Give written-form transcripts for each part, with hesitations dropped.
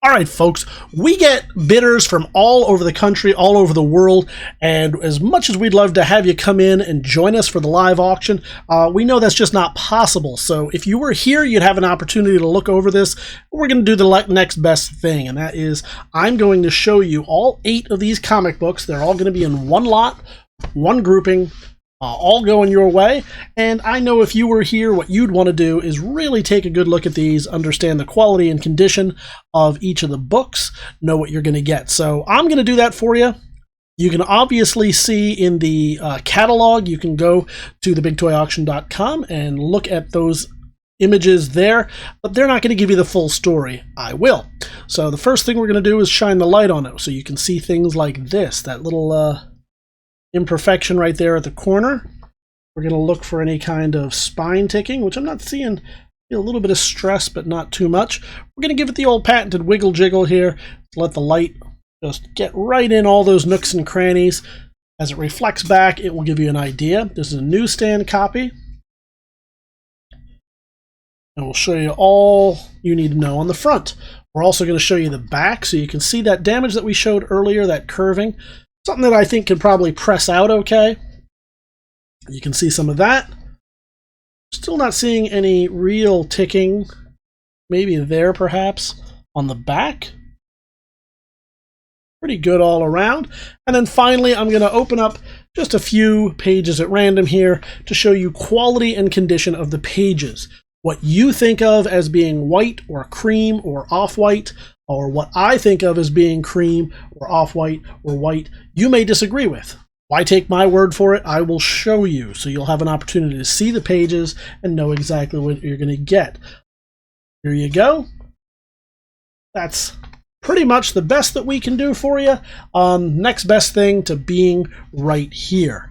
All right, folks, we get bidders from all over the country, all over the world, and as much as we'd love to have you come in and join us for the live auction, we know that's just not possible. So if you were here, you'd have an opportunity to look over this. We're going to do the next best thing, and that is I'm going to show you all 8 of these comic books. They're all going to be in one lot, one grouping, all going your way. And I know if you were here, what you'd want to do is really take a good look at these, understand the quality and condition of each of the books, know what you're going to get. So I'm going to do that for you. You can obviously see in the catalog, you can go to TheBigToyAuction.com and look at those images there, but they're not going to give you the full story. I will. So the first thing we're going to do is shine the light on it so you can see things like this, that little imperfection right there at the corner. We're going to look for any kind of spine ticking, which I'm not seeing. A little bit of stress, but not too much. We're going to give it the old patented wiggle jiggle here. Let the light just get right in all those nooks and crannies. As it reflects back, it will give you an idea. This is a newsstand copy. And we'll show you all you need to know on the front. We're also going to show you the back so you can see that damage that we showed earlier, that curving. Something that I think can probably press out okay. You can see some of that. Still not seeing any real ticking. Maybe there, perhaps, on the back. Pretty good all around. And then finally, I'm going to open up just a few pages at random here to show you quality and condition of the pages. What you think of as being white or cream or off-white, or what I think of as being cream or off-white or white, you may disagree with. Why take my word for it? I will show you, so you'll have an opportunity to see the pages and know exactly what you're going to get. Here you go. That's pretty much the best that we can do for you. Next best thing to being right here.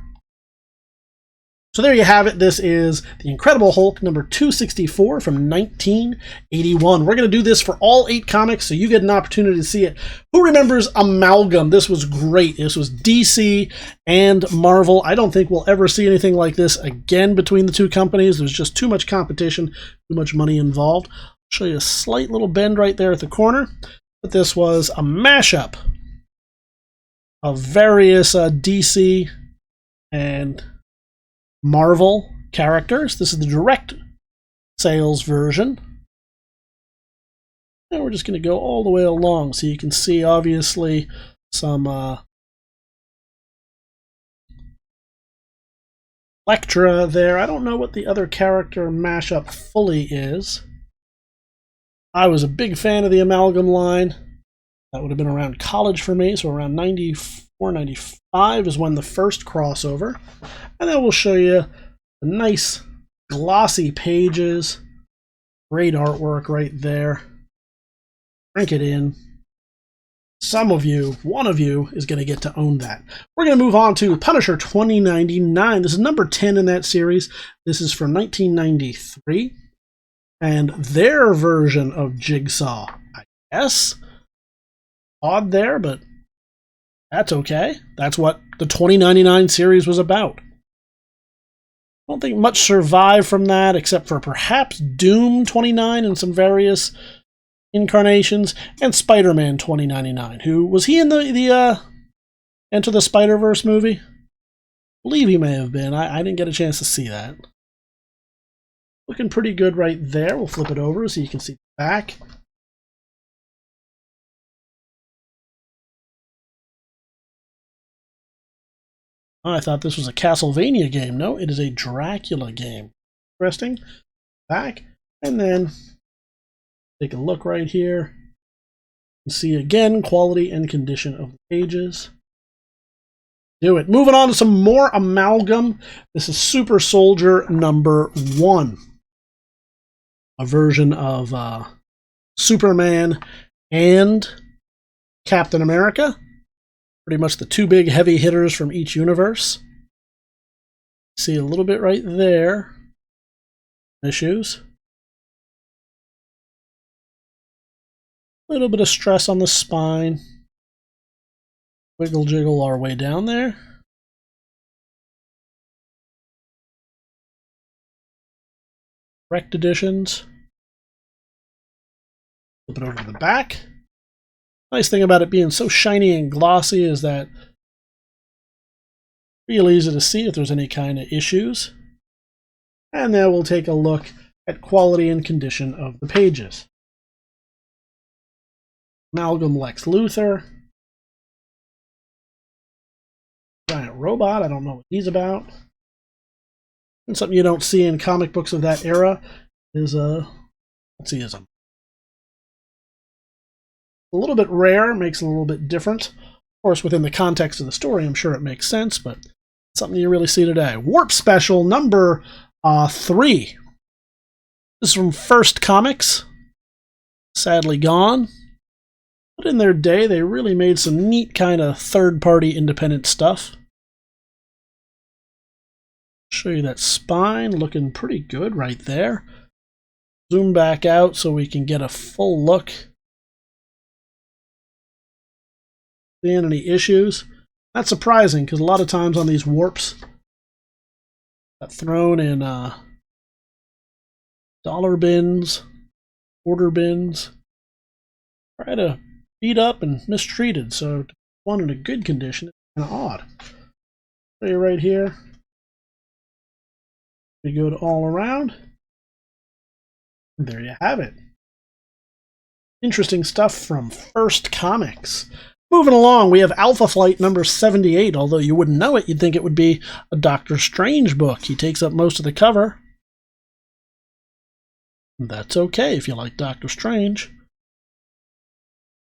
So there you have it. This is The Incredible Hulk number 264 from 1981. We're going to do this for all 8 comics, so you get an opportunity to see it. Who remembers Amalgam? This was great. This was DC and Marvel. I don't think we'll ever see anything like this again between the two companies. There's just too much competition, too much money involved. I'll show you a slight little bend right there at the corner. But this was a mashup of various DC and Marvel characters. This is the direct sales version. And we're just going to go all the way along so you can see, obviously, some Elektra there. I don't know what the other character mashup fully is. I was a big fan of the Amalgam line. That would have been around college for me, so around 94, 95 is when the first crossover. And then we'll show you the nice glossy pages. Great artwork right there. Crank it in. Some of you, one of you, is going to get to own that. We're going to move on to Punisher 2099. This is number 10 in that series. This is from 1993. And their version of Jigsaw, I guess. Odd there, but that's okay. That's what the 2099 series was about. I don't think much survived from that, except for perhaps Doom 29 and some various incarnations, and Spider-Man 2099. Who was he in the Enter the Spider-Verse movie? I believe he may have been. I didn't get a chance to see that. Looking pretty good right there. We'll flip it over so you can see the back. Oh, I thought this was a Castlevania game. No, it is a Dracula game. Interesting. Back. And then take a look right here. You see again quality and condition of the pages. Do it. Moving on to some more Amalgam. This is Super Soldier number 1. A version of Superman and Captain America. Pretty much the 2 big heavy hitters from each universe. See a little bit right there. Issues. A little bit of stress on the spine. Wiggle jiggle our way down there. Correct editions. Flip it over to the back. Nice thing about it being so shiny and glossy is that real easy to see if there's any kind of issues. And then we'll take a look at quality and condition of the pages. Amalgam Lex Luthor. Giant robot, I don't know what he's about. And something you don't see in comic books of that era is let's see, is a little bit rare, makes it a little bit different. Of course, within the context of the story, I'm sure it makes sense, but something you really see today. Warp Special number 3. This is from First Comics. Sadly gone. But in their day, they really made some neat kind of third-party independent stuff. Show you that spine looking pretty good right there. Zoom back out so we can get a full look. Seeing any issues? That's surprising because a lot of times on these warps, got thrown in dollar bins, quarter bins, try to beat up and mistreated. So one in a good condition is kind of odd. Show you right here. We go to all around. And there you have it. Interesting stuff from First Comics. Moving along, we have Alpha Flight number 78. Although you wouldn't know it, you'd think it would be a Doctor Strange book. He takes up most of the cover. That's okay if you like Doctor Strange.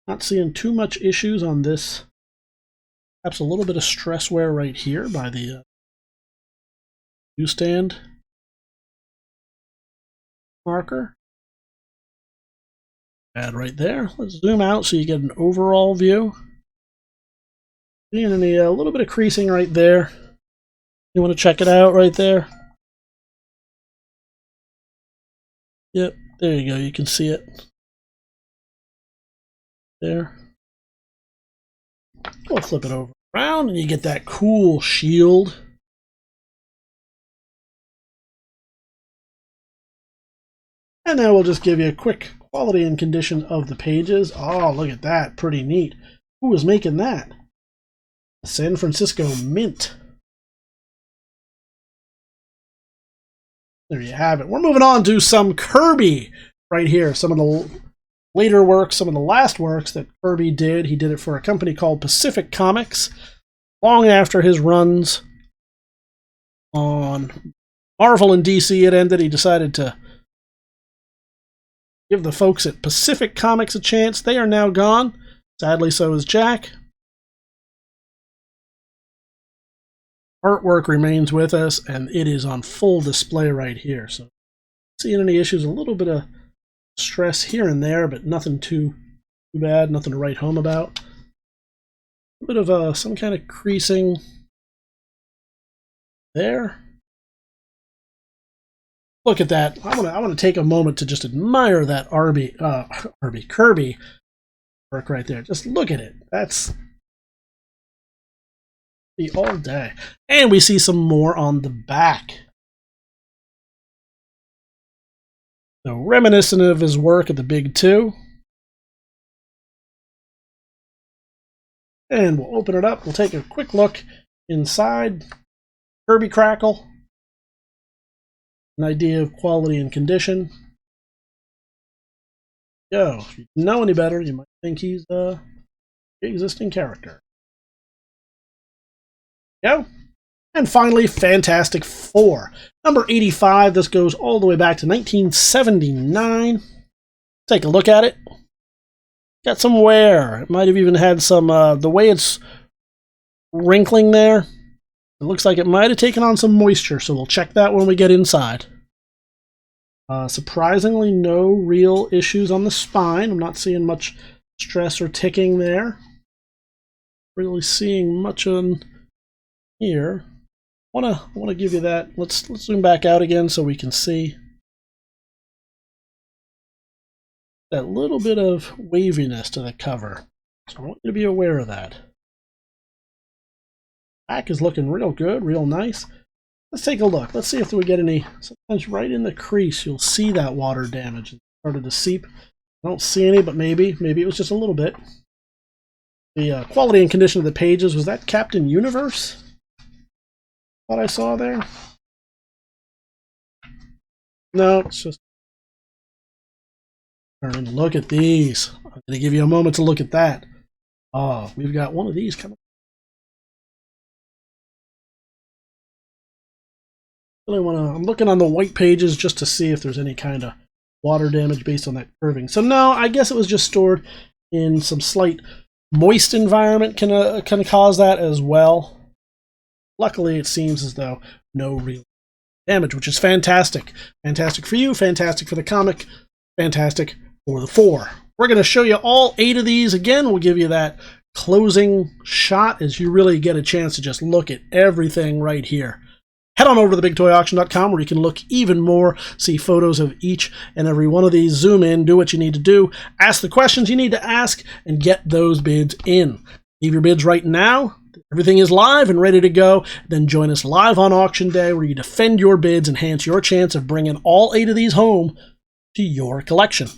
Not seeing too much issues on this. Perhaps a little bit of stress wear right here by the newsstand marker. Bad right there. Let's zoom out so you get an overall view. Seeing a little bit of creasing right there. You want to check it out right there? Yep, there you go. You can see it. There. We'll flip it over around and you get that cool shield. And then we'll just give you a quick quality and condition of the pages. Oh, look at that. Pretty neat. Who was making that? San Francisco Mint. There you have it. We're moving on to some Kirby right here. Some of the later works, some of the last works that Kirby did. He did it for a company called Pacific Comics. Long after his runs on Marvel and DC had ended, he decided to give the folks at Pacific Comics a chance. They are now gone. Sadly, so is Jack. Artwork remains with us, and it is on full display right here. So, seeing any issues, a little bit of stress here and there, but nothing too bad, nothing to write home about. A bit of some kind of creasing there. Look at that. I want to take a moment to just admire that Kirby work right there. Just look at it. That's all day. And we see some more on the back. So reminiscent of his work at the Big Two. And we'll open it up. We'll take a quick look inside. Kirby Crackle. An idea of quality and condition. Yo, if you know any better, you might think he's a existing character. Go. And finally, Fantastic Four. Number 85. This goes all the way back to 1979. Take a look at it. Got some wear. It might have even had some, the way it's wrinkling there, it looks like it might have taken on some moisture, so we'll check that when we get inside. Surprisingly, no real issues on the spine. I'm not seeing much stress or ticking there. Really seeing much on here. I want to give you that. Let's zoom back out again so we can see that little bit of waviness to the cover. So I want you to be aware of that. Back is looking real good, real nice. Let's take a look. Let's see if we get any. Sometimes right in the crease, you'll see that water damage. It started to seep. I don't see any, but maybe it was just a little bit. the quality and condition of the pages. Was that Captain Universe? What I saw there? No, it's just... Look at these. I'm going to give you a moment to look at that. Oh, we've got one of these coming. I'm looking on the white pages just to see if there's any kind of water damage based on that curving. So no, I guess it was just stored in some slight moist environment can cause that as well. Luckily, it seems as though no real damage, which is fantastic. Fantastic for you, fantastic for the comic, fantastic for the 4. We're going to show you all 8 of these again. We'll give you that closing shot as you really get a chance to just look at everything right here. Head on over to TheBigToyAuction.com where you can look even more, see photos of each and every one of these, zoom in, do what you need to do, ask the questions you need to ask, and get those bids in. Leave your bids right now. Everything is live and ready to go. Then join us live on auction day where you defend your bids, enhance your chance of bringing all 8 of these home to your collection.